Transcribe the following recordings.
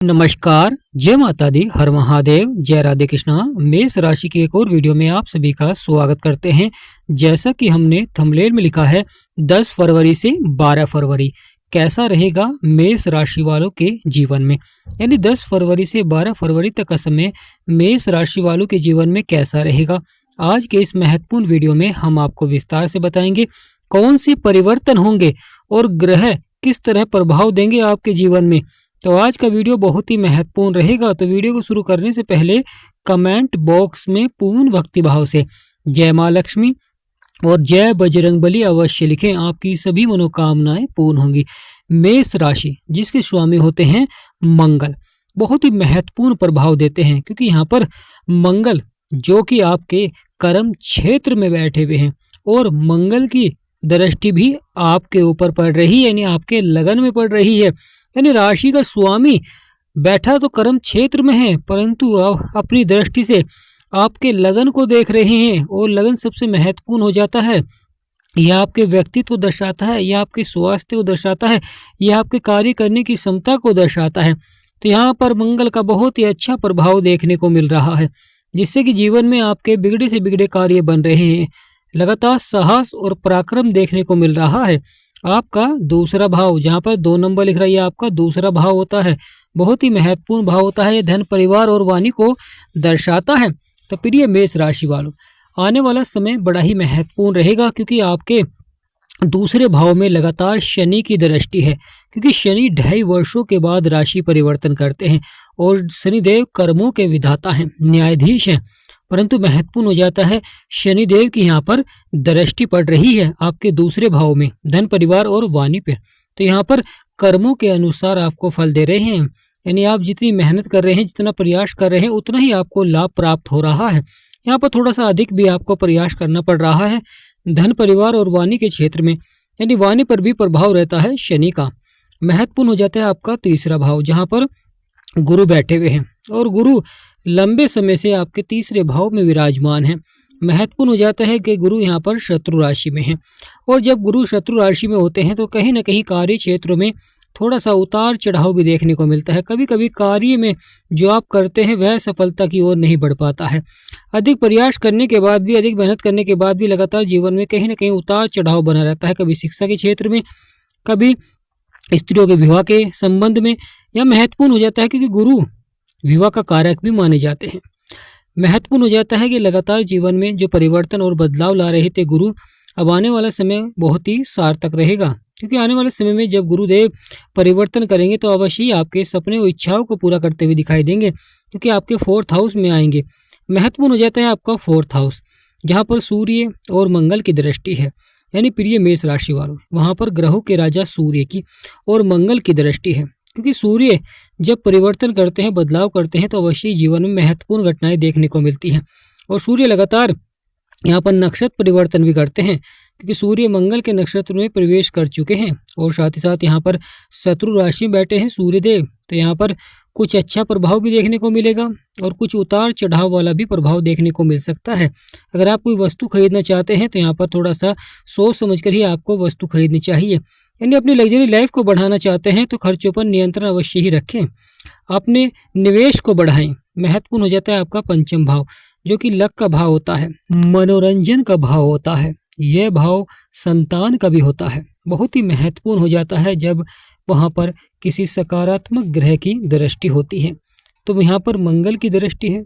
नमस्कार, जय माता दी, हर महादेव, जय राधे कृष्णा। मेष राशि की एक और वीडियो में आप सभी का स्वागत करते हैं। जैसा कि हमने थंबनेल में लिखा है 10 फरवरी से 12 फरवरी कैसा रहेगा मेष राशि वालों के जीवन में, यानी 10 फरवरी से 12 फरवरी तक का समय मेष राशि वालों के जीवन में कैसा रहेगा। आज के इस महत्वपूर्ण वीडियो में हम आपको विस्तार से बताएंगे कौन से परिवर्तन होंगे और ग्रह किस तरह प्रभाव देंगे आपके जीवन में। तो आज का वीडियो बहुत ही महत्वपूर्ण रहेगा। तो वीडियो को शुरू करने से पहले कमेंट बॉक्स में पूर्ण भक्ति भाव से जय माँ लक्ष्मी और जय बजरंगबली अवश्य लिखें, आपकी सभी मनोकामनाएं पूर्ण होंगी। मेष राशि जिसके स्वामी होते हैं मंगल, बहुत ही महत्वपूर्ण प्रभाव देते हैं, क्योंकि यहाँ पर मंगल जो कि आपके कर्म क्षेत्र में बैठे हुए हैं और मंगल की दृष्टि भी आपके ऊपर पड़ रही है, यानी आपके लगन में पड़ रही है। यानी राशि का स्वामी बैठा तो कर्म क्षेत्र में है, परंतु अपनी दृष्टि से आपके लगन को देख रहे हैं और लगन सबसे महत्वपूर्ण हो जाता है। यह आपके व्यक्तित्व को दर्शाता है, यह आपके स्वास्थ्य को दर्शाता है, यह आपके कार्य करने की क्षमता को दर्शाता है। तो यहाँ पर मंगल का बहुत ही अच्छा प्रभाव देखने को मिल रहा है, जिससे कि जीवन में आपके बिगड़े से बिगड़े कार्य बन रहे हैं। लगातार साहस और पराक्रम देखने को मिल रहा है। आपका दूसरा भाव, जहाँ पर 2 नंबर लिख रहा है, आपका दूसरा भाव होता है, बहुत ही महत्वपूर्ण भाव होता है। ये धन, परिवार और वाणी को दर्शाता है। तो प्रिय मेष राशि वालों, आने वाला समय बड़ा ही महत्वपूर्ण रहेगा, क्योंकि आपके दूसरे भाव में लगातार शनि की दृष्टि है, क्योंकि शनि 2.5 वर्षों के बाद राशि परिवर्तन करते हैं और शनिदेव कर्मों के विधाता हैं, न्यायाधीश हैं। परंतु महत्वपूर्ण हो जाता है शनिदेव की यहाँ पर दृष्टि पड़ रही है आपके दूसरे भाव में, धन, परिवार और वाणी पे। तो यहाँ पर कर्मों के अनुसार आपको फल दे रहे हैं, यानी आप जितनी मेहनत कर रहे हैं, जितना प्रयास कर रहे हैं, उतना ही आपको लाभ प्राप्त हो रहा है। यहाँ पर थोड़ा सा अधिक भी आपको प्रयास करना पड़ रहा है धन, परिवार और वाणी के क्षेत्र में, यानी वाणी पर भी प्रभाव रहता है शनि का। महत्वपूर्ण हो जाता है आपका तीसरा भाव, जहाँ पर गुरु बैठे हुए हैं और गुरु लंबे समय से आपके तीसरे भाव में विराजमान है। महत्वपूर्ण हो जाता है कि गुरु यहाँ पर शत्रु राशि में है, और जब गुरु शत्रु राशि में होते हैं तो कहीं ना कहीं कार्य क्षेत्रों में थोड़ा सा उतार चढ़ाव भी देखने को मिलता है। कभी कभी कार्य में जो आप करते हैं वह सफलता की ओर नहीं बढ़ पाता है। अधिक प्रयास करने के बाद भी, अधिक मेहनत करने के बाद भी लगातार जीवन में कहीं ना कहीं उतार चढ़ाव बना रहता है। कभी शिक्षा के क्षेत्र में, कभी स्त्रियों के विवाह के संबंध में। यह महत्वपूर्ण हो जाता है क्योंकि गुरु विवाह का कारक भी माने जाते हैं। महत्वपूर्ण हो जाता है कि लगातार जीवन में जो परिवर्तन और बदलाव ला रहे थे गुरु, अब आने वाला समय बहुत ही सार्थक रहेगा, क्योंकि आने वाले समय में जब गुरुदेव परिवर्तन करेंगे तो अवश्य ही आपके सपने और इच्छाओं को पूरा करते हुए दिखाई देंगे, क्योंकि आपके 4th हाउस में आएंगे। महत्वपूर्ण हो जाता है आपका 4th हाउस, जहाँ पर सूर्य और मंगल की दृष्टि है, यानी प्रिय मेष राशि वालों, वहाँ पर ग्रहों के राजा सूर्य की और मंगल की दृष्टि है। क्योंकि सूर्य जब परिवर्तन करते हैं, बदलाव करते हैं, तो अवश्य जीवन में महत्वपूर्ण घटनाएं देखने को मिलती हैं। और सूर्य लगातार यहाँ पर नक्षत्र परिवर्तन भी करते हैं, क्योंकि सूर्य मंगल के नक्षत्र में प्रवेश कर चुके हैं और साथ ही साथ यहाँ पर शत्रु राशि में बैठे हैं सूर्यदेव। तो यहाँ पर कुछ अच्छा प्रभाव भी देखने को मिलेगा और कुछ उतार चढ़ाव वाला भी प्रभाव देखने को मिल सकता है। अगर आप कोई वस्तु खरीदना चाहते हैं तो यहाँ पर थोड़ा सा सोच समझकर ही आपको वस्तु खरीदनी चाहिए। यानी अपनी लग्जरी लाइफ को बढ़ाना चाहते हैं तो खर्चों पर नियंत्रण अवश्य ही रखें, अपने निवेश को बढ़ाएं। महत्वपूर्ण हो जाता है आपका 5वां भाव, जो कि लक का भाव होता है, मनोरंजन का भाव होता है। यह भाव संतान का भी होता है। बहुत ही महत्वपूर्ण हो जाता है जब वहाँ पर किसी सकारात्मक ग्रह की दृष्टि होती है। तो यहाँ पर मंगल की दृष्टि है।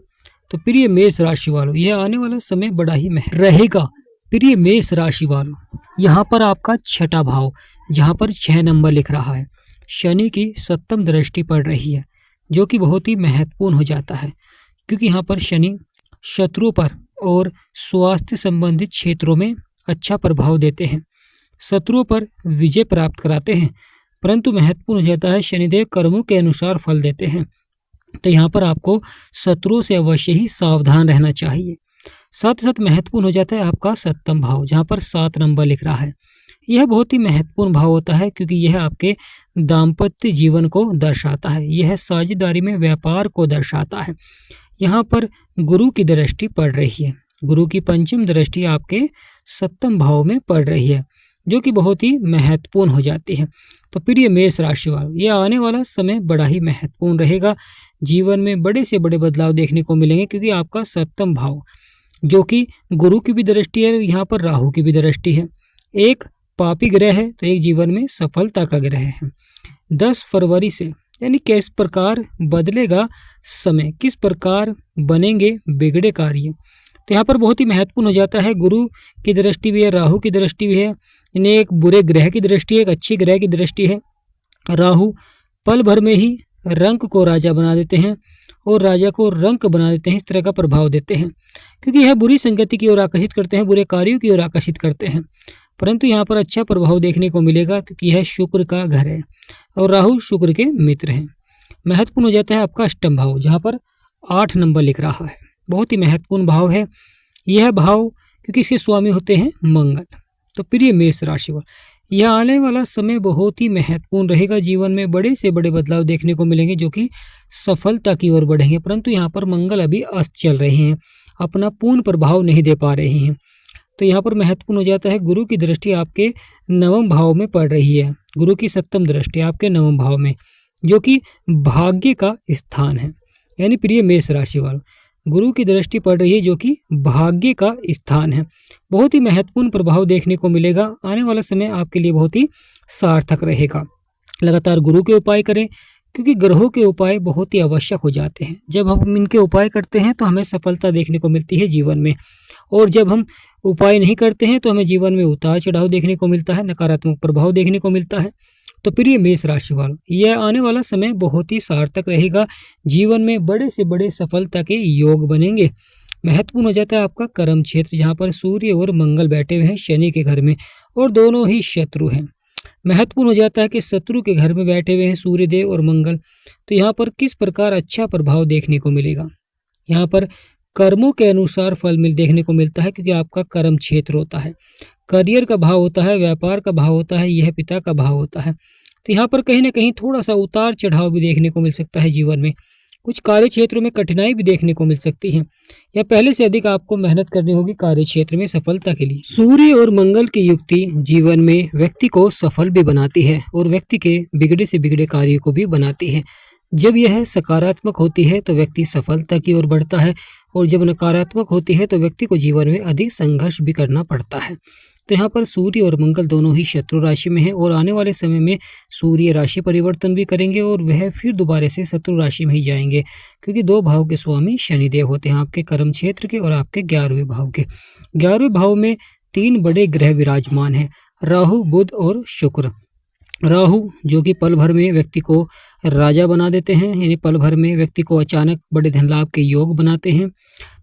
तो प्रिय मेष राशि वालों, यह आने वाला समय बड़ा ही रहेगा। प्रिय मेष राशि वालों, यहाँ पर आपका 6ठा भाव, जहाँ पर 6 नंबर लिख रहा है, शनि की 7वीं दृष्टि पड़ रही है, जो कि बहुत ही महत्वपूर्ण हो जाता है, क्योंकि यहाँ पर शनि शत्रुओं पर और स्वास्थ्य संबंधित क्षेत्रों में अच्छा प्रभाव देते हैं, शत्रुओं पर विजय प्राप्त कराते हैं। परंतु महत्वपूर्ण हो जाता है शनिदेव कर्मों के अनुसार फल देते हैं। तो यहाँ पर आपको शत्रुओं से अवश्य ही सावधान रहना चाहिए। साथ ही साथ महत्वपूर्ण हो जाता है आपका 7वां भाव, जहाँ पर 7 नंबर लिख रहा है। यह बहुत ही महत्वपूर्ण भाव होता है, क्योंकि यह आपके दाम्पत्य जीवन को दर्शाता है, यह साझेदारी में व्यापार को दर्शाता है। यहाँ पर गुरु की दृष्टि पड़ रही है, गुरु की 5वीं दृष्टि आपके 7वें भाव में पड़ रही है, जो कि बहुत ही महत्वपूर्ण हो जाती है। तो प्रिय मेष राशि वालों, ये आने वाला समय बड़ा ही महत्वपूर्ण रहेगा। जीवन में बड़े से बड़े बदलाव देखने को मिलेंगे, क्योंकि आपका सप्तम भाव जो कि गुरु की भी दृष्टि है, यहाँ पर राहु की भी दृष्टि है। एक पापी ग्रह है तो एक जीवन में सफलता का ग्रह है। 10 फरवरी से यानी किस प्रकार बदलेगा समय, किस प्रकार बनेंगे बिगड़े कार्य, तो यहाँ पर बहुत ही महत्वपूर्ण हो जाता है। गुरु की दृष्टि भी है, राहु की दृष्टि भी है, यानी एक बुरे ग्रह की दृष्टि है, एक अच्छी ग्रह की दृष्टि है। राहु पल भर में ही रंक को राजा बना देते हैं और राजा को रंक बना देते हैं, इस तरह का प्रभाव देते हैं, क्योंकि यह बुरी संगति की ओर आकर्षित करते हैं, बुरे कार्यों की ओर आकर्षित करते हैं। परंतु यहाँ पर अच्छा प्रभाव देखने को मिलेगा, क्योंकि यह शुक्र का घर है और राहु शुक्र के मित्र हैं। महत्वपूर्ण हो जाता है आपका अष्टम भाव, जहाँ पर 8 नंबर लिख रहा है, बहुत ही महत्वपूर्ण भाव है यह भाव, क्योंकि इसके स्वामी होते हैं मंगल। तो प्रिय मेष राशि वालों, यह आने वाला समय बहुत ही महत्वपूर्ण रहेगा। जीवन में बड़े से बड़े बदलाव देखने को मिलेंगे, जो कि सफलता की ओर बढ़ेंगे। परंतु यहाँ पर मंगल अभी अस्त चल रहे हैं, अपना पूर्ण प्रभाव नहीं दे पा रहे हैं। तो यहाँ पर महत्वपूर्ण हो जाता है, गुरु की दृष्टि आपके 9वें भाव में पड़ रही है। गुरु की 7वीं दृष्टि आपके 9वें भाव में, जो कि भाग्य का स्थान है। यानी प्रिय मेष राशि वालों, गुरु की दृष्टि पड़ रही है, जो कि भाग्य का स्थान है। बहुत ही महत्वपूर्ण प्रभाव देखने को मिलेगा। आने वाला समय आपके लिए बहुत ही सार्थक रहेगा। लगातार गुरु के उपाय करें, क्योंकि ग्रहों के उपाय बहुत ही आवश्यक हो जाते हैं। जब हम इनके उपाय करते हैं तो हमें सफलता देखने को मिलती है जीवन में, और जब हम उपाय नहीं करते हैं तो हमें जीवन में उतार चढ़ाव देखने को मिलता है, नकारात्मक प्रभाव देखने को मिलता है। तो प्रिय मेष राशि वालों, यह आने वाला समय बहुत ही सार्थक रहेगा। जीवन में बड़े से बड़े सफलता के योग बनेंगे। महत्वपूर्ण हो जाता है आपका कर्म क्षेत्र, जहाँ पर सूर्य और मंगल बैठे हुए हैं शनि के घर में, और दोनों ही शत्रु हैं। महत्वपूर्ण हो जाता है कि शत्रु के घर में बैठे हुए हैं सूर्यदेव और मंगल। तो यहाँ पर किस प्रकार अच्छा प्रभाव देखने को मिलेगा, यहाँ पर कर्मों के अनुसार फल देखने को मिलता है, क्योंकि आपका कर्म क्षेत्र होता है, करियर का भाव होता है, व्यापार का भाव होता है, यह पिता का भाव होता है। तो यहाँ पर कहीं ना कहीं थोड़ा सा उतार चढ़ाव भी देखने को मिल सकता है जीवन में। कुछ कार्य क्षेत्रों में कठिनाई भी देखने को मिल सकती है, या पहले से अधिक आपको मेहनत करनी होगी कार्य क्षेत्र में सफलता के लिए। सूर्य और मंगल की युक्ति जीवन में व्यक्ति को सफल भी बनाती है और व्यक्ति के बिगड़े से बिगड़े कार्य को भी बनाती है। जब यह सकारात्मक होती है तो व्यक्ति सफलता की ओर बढ़ता है, और जब नकारात्मक होती है तो व्यक्ति को जीवन में अधिक संघर्ष भी करना पड़ता है। तो यहाँ पर सूर्य और मंगल दोनों ही शत्रु राशि में हैं, और आने वाले समय में सूर्य राशि परिवर्तन भी करेंगे और वह फिर दोबारा से शत्रु राशि में ही जाएंगे, क्योंकि 2 भाव के स्वामी शनिदेव होते हैं, आपके कर्म क्षेत्र के और आपके 11वें भाव के। 11वें भाव में 3 बड़े ग्रह विराजमान हैं, राहु, बुध और शुक्र। राहु जो कि पल भर में व्यक्ति को राजा बना देते हैं, यानी पल भर में व्यक्ति को अचानक बड़े धन लाभ के योग बनाते हैं।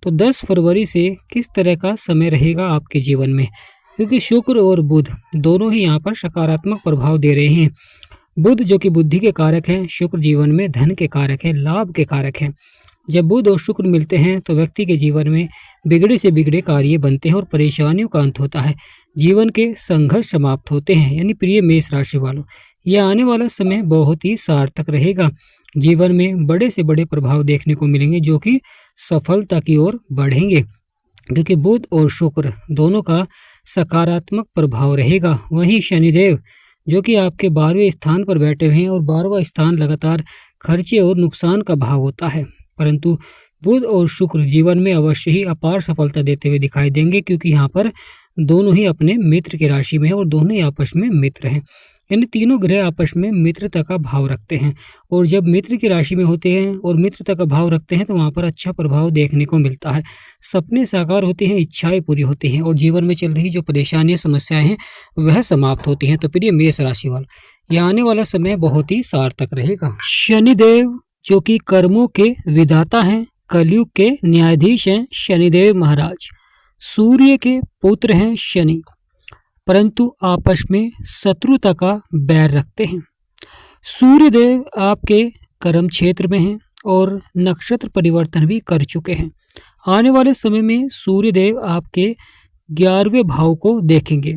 तो 10 फरवरी से किस तरह का समय रहेगा आपके जीवन में, क्योंकि शुक्र और बुध दोनों ही यहाँ पर सकारात्मक प्रभाव दे रहे हैं। बुध जो कि बुद्धि के कारक हैं, शुक्र जीवन में धन के कारक हैं, लाभ के कारक हैं। जब बुध और शुक्र मिलते हैं तो व्यक्ति के जीवन में बिगड़े से बिगड़े कार्य बनते हैं और परेशानियों का अंत होता है, जीवन के संघर्ष समाप्त होते हैं। यानी प्रिय मेष राशि वालों, यह आने वाला समय बहुत ही सार्थक रहेगा। जीवन में बड़े से बड़े प्रभाव देखने को मिलेंगे, जो कि सफलता की ओर बढ़ेंगे, क्योंकि बुध और शुक्र दोनों का सकारात्मक प्रभाव रहेगा। वहीं शनिदेव जो कि आपके 12वें स्थान पर बैठे हुए हैं, और 12वां स्थान लगातार खर्चे और नुकसान का भाव होता है। परंतु बुध और शुक्र जीवन में अवश्य ही अपार सफलता देते हुए दिखाई देंगे, क्योंकि यहाँ पर दोनों ही अपने मित्र की राशि में है और दोनों ही आपस में मित्र हैं। यानी तीनों ग्रह आपस में मित्रता का भाव रखते हैं, और जब मित्र की राशि में होते हैं और मित्रता का भाव रखते हैं तो वहाँ पर अच्छा प्रभाव देखने को मिलता है। सपने साकार होते हैं, इच्छाएं पूरी होती हैं, और जीवन में चल रही जो परेशानियां समस्याएं हैं वह समाप्त होती हैं। तो प्रिय मेष राशि वालों, यह आने वाला समय बहुत ही सार्थक रहेगा। शनिदेव जो कि कर्मों के विधाता हैं, कलयुग के न्यायाधीश हैं, शनिदेव महाराज सूर्य के पुत्र हैं शनि, परंतु आपस में शत्रुता का बैर रखते हैं। सूर्यदेव आपके कर्म क्षेत्र में हैं और नक्षत्र परिवर्तन भी कर चुके हैं। आने वाले समय में सूर्यदेव आपके 11वें भाव को देखेंगे,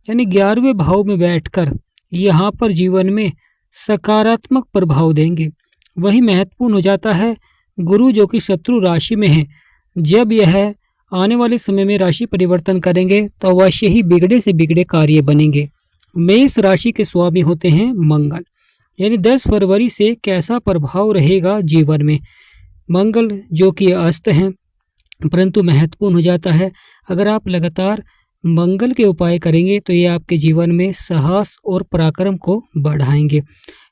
यानी 11वें भाव में बैठकर यहाँ पर जीवन में सकारात्मक प्रभाव देंगे। वही महत्वपूर्ण हो जाता है गुरु जो कि शत्रु राशि में है, जब यह आने वाले समय में राशि परिवर्तन करेंगे तो अवश्य ही बिगड़े से बिगड़े कार्य बनेंगे। मेष राशि के स्वामी होते हैं मंगल, यानी 10 फरवरी से कैसा प्रभाव रहेगा जीवन में। मंगल जो कि अस्त हैं परंतु महत्वपूर्ण हो जाता है। अगर आप लगातार मंगल के उपाय करेंगे तो ये आपके जीवन में साहस और पराक्रम को बढ़ाएंगे।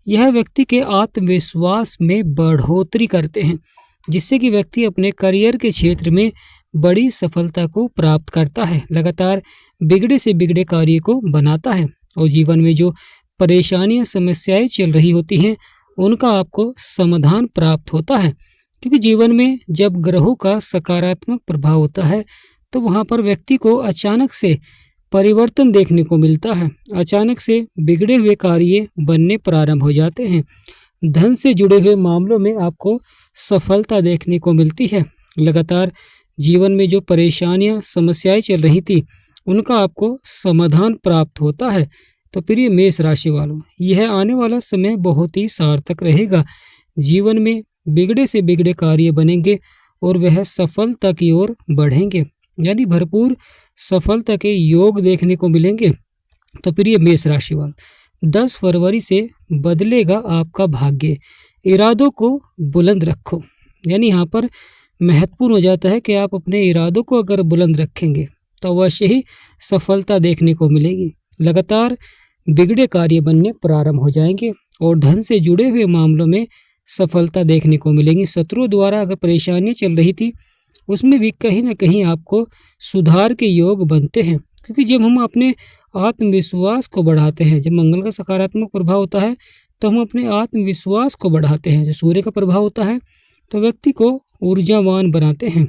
यह व्यक्ति के आत्मविश्वास में बढ़ोतरी करते हैं, जिससे कि व्यक्ति अपने करियर के क्षेत्र में बड़ी सफलता को प्राप्त करता है। लगातार बिगड़े से बिगड़े कार्य को बनाता है और जीवन में जो परेशानियां समस्याएं चल रही होती हैं उनका आपको समाधान प्राप्त होता है। क्योंकि जीवन में जब ग्रहों का सकारात्मक प्रभाव होता है तो वहाँ पर व्यक्ति को अचानक से परिवर्तन देखने को मिलता है। अचानक से बिगड़े हुए कार्य बनने प्रारंभ हो जाते हैं। धन से जुड़े हुए मामलों में आपको सफलता देखने को मिलती है। लगातार जीवन में जो परेशानियां समस्याएं चल रही थी उनका आपको समाधान प्राप्त होता है। तो प्रिय मेष राशि वालों, यह आने वाला समय बहुत ही सार्थक रहेगा। जीवन में बिगड़े से बिगड़े कार्य बनेंगे और वह सफलता की ओर बढ़ेंगे, यानी भरपूर सफलता के योग देखने को मिलेंगे। तो प्रिय मेष राशि वालों, 10 फरवरी से बदलेगा आपका भाग्य। इरादों को बुलंद रखो, यानी यहाँ पर महत्वपूर्ण हो जाता है कि आप अपने इरादों को अगर बुलंद रखेंगे तो अवश्य ही सफलता देखने को मिलेगी। लगातार बिगड़े कार्य बनने प्रारंभ हो जाएंगे और धन से जुड़े हुए मामलों में सफलता देखने को मिलेगी। शत्रुओं द्वारा अगर परेशानियां चल रही थी उसमें भी कहीं ना कहीं आपको सुधार के योग बनते हैं। क्योंकि जब हम अपने आत्मविश्वास को बढ़ाते हैं, जब मंगल का सकारात्मक प्रभाव होता है तो हम अपने आत्मविश्वास को बढ़ाते हैं। जब सूर्य का प्रभाव होता है तो व्यक्ति को ऊर्जावान बनाते हैं।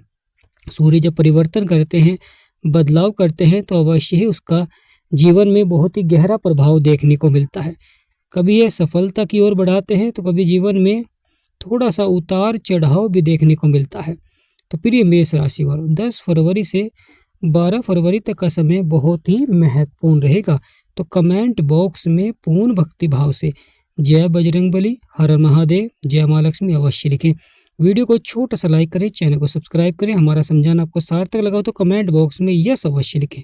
सूर्य जब परिवर्तन करते हैं, बदलाव करते हैं तो अवश्य ही उसका जीवन में बहुत ही गहरा प्रभाव देखने को मिलता है। कभी यह सफलता की ओर बढ़ाते हैं तो कभी जीवन में थोड़ा सा उतार चढ़ाव भी देखने को मिलता है। तो प्रिय मेष राशि वालों, 10 फरवरी से 12 फरवरी तक का समय बहुत ही महत्वपूर्ण रहेगा। तो कमेंट बॉक्स में पूर्ण भक्ति भाव से जय बजरंगबली, हर हर महादेव, जय माँ लक्ष्मी अवश्य लिखें। वीडियो को छोटा सा लाइक करें, चैनल को सब्सक्राइब करें। हमारा समझाना आपको सार्थक लगा तो कमेंट बॉक्स में यस अवश्य लिखें।